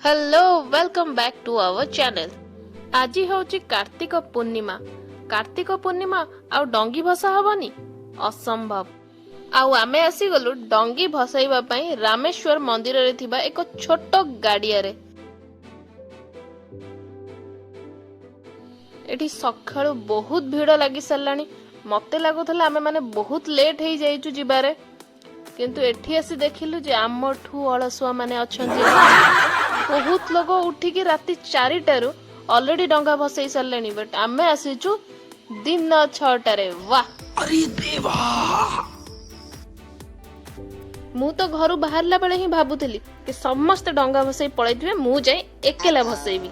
Hello welcome back to our channel. आज हूँ कार्तिक पूर्णिमा। कार्तिक पूर्णिमा आउ डंगी भसा हबनी असंभव। आउ आमे आसीगलु डंगी भसाइबा पई रामेश्वर मंदिर रे थिबा एक छोट गाड़िया रे। एठी सखाळु बहुत भीड़ लागि सरलानी। मते लागुथला आमे माने बहुत लेट हेई जाइचु जिबारे, किंतु एठी आसी देखिलु जे आमठू अलसुआ माने अछंती। बहुत लोग उठिकी राति 4टारू ऑलरेडी डंगा भसई सरलेनी, बट आमे आसीचु दिन 6टारे। वाह अरे देवा! मु तो घर बाहरला बेले ही भाबुथली कि समस्त डंगा भसई पळैथिबे, मु जाई एकेला भसईबी।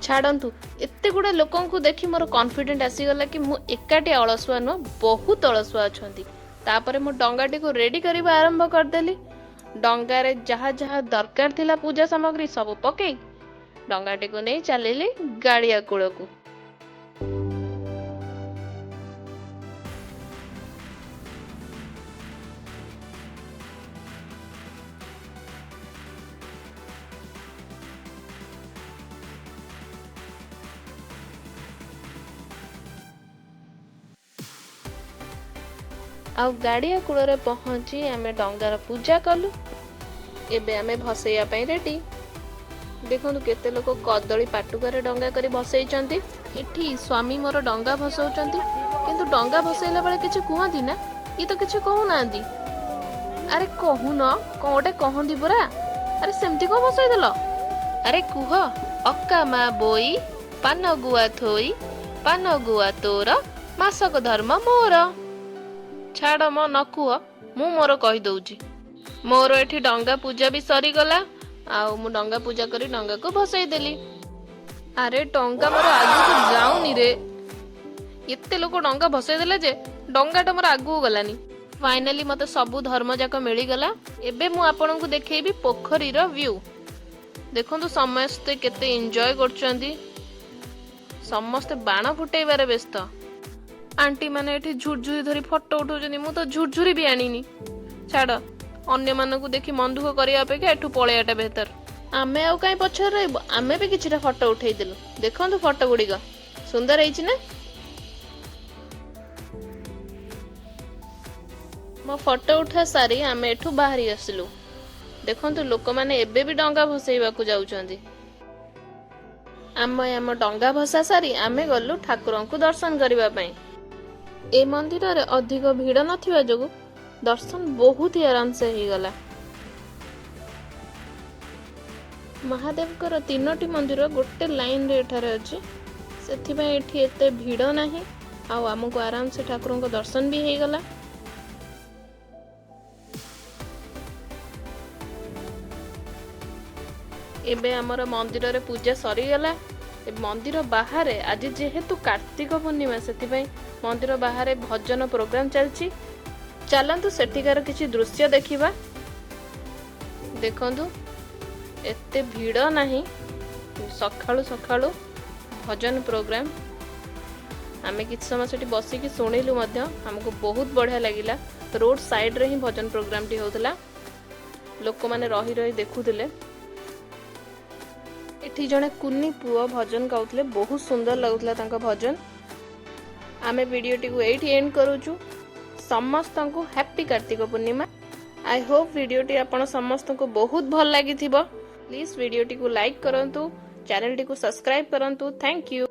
छाड़ंतु एते गुडा लोकंकु देखि मोर कॉन्फिडेंट आसीगला कि मु एकाटी अलसुआ न, बहुत अलसुआ अछंती। तापरे मु डंगाटी को रेडी करिबा आरंभ करदेली। डंगारे जहा जहा दरकार थिला पूजा सामग्री सब पकई डंगाटी को नहीं चलिली गाड़िया कूल को। आउ गाड़िया कूल रे पहुंची आमे डंगार पूजा कलु। एबे आमे भसैया पई रेडी। देखंतु केते लोक कदली पाटुकारे डंगा करी भसैचंती। एठी स्वामी मोर डंगा भसौचंती, किंतु डंगा भसैला बेले किछि कुहंती ना, ई तो किछि कहू नांदी। अरे कहू न कोटे कहंदी पुरा। अरे सेमती को भसै देलो? अरे कुह अक्का मा बोई पान गुआ थोई, पान गुआ तोर मासक धर्म मोर। छाड़ म न कुह, मु मोर कहि दउची। मोर एठी डंगा पूजा भी सरी गला। आउ मु डंगा पूजा करी डंगा को भसई देली। अरे डंगा मोर आगु को जाउनी रे। एत्ते लोक डंगा भसई देले जे डंगाटा मोर आगु गलानी। फाइनली मते सबु धर्म जाक मिली गला। एबे मु आपनकु देखैबी पोखरी रो व्यू। देखंतु समस्त केते एन्जॉय करचंदी। समस्त बाण फुटैबारे व्यस्त। आंटी माने एठी झुरझुरी धरी फोटो उठौचंदी। मु तो झुरझुरी भी आनिनी। छाड़ अन्य मानकु देखि मन दुख करिया अपेक्षा एठु पळेयाटा बेहतर। आमे आउ काई पछर रहबो, आमे भी किछिटा फोटो उठै देलु। देखंतु फोटो गुडी का सुंदर हैछि ना। मो फोटो उठा सारी आमे एठु बाहरी आसिलु। देखंतु लोक माने एबे भी डंगा भसैबा को जाउचंदी। आम डंगा भसा सारी आमे गल्लु ठाकुरंकु दर्शन करिबा पई। ए मंदिर रे अधिक भीड़ नथिबा जोगु दर्शन बहुत ही आराम से ही गला। महादेव कर 3टी मंदिर गोटे लाइन रे एठारे अछि, सेथिबा एठी एते भीड़ नाही। आ हमको आराम से ठाकुरन को दर्शन भी हे गला। एबे हमर मंदिर रे पूजा सरी गला। मंदिर बाहर आज जेहेतु कार्तिक पूर्णिमा सेथिबा मंदिर बाहर भजन प्रोग्राम चलची। चलंतु सेठिकार किछि दृश्य देखिबा। देखंतु एते भीड़ नाही। सखाळु सखाळु भजन प्रोग्राम आमे किछि समय सेठी बसी कि सुनिलु मध्य। हमको बहुत बढ़िया लागिला। रोड साइड रे ही भजन प्रोग्राम टी होतला। लोक माने रही रही देखुथिले। एठी जणे कुन्नी पुओ भजन गाउथले, बहुत सुंदर लागुथला तांका भजन। आमे वीडियो टी को एठी एंड करूछु। समस्त को happy Kartik Purnima. I hope video T आपण समस्त को बहुत भल लागि थिबो। प्लीज वीडियो टी को लाइक करंतु, चैनल टी को सब्सक्राइब करंतु। Thank you.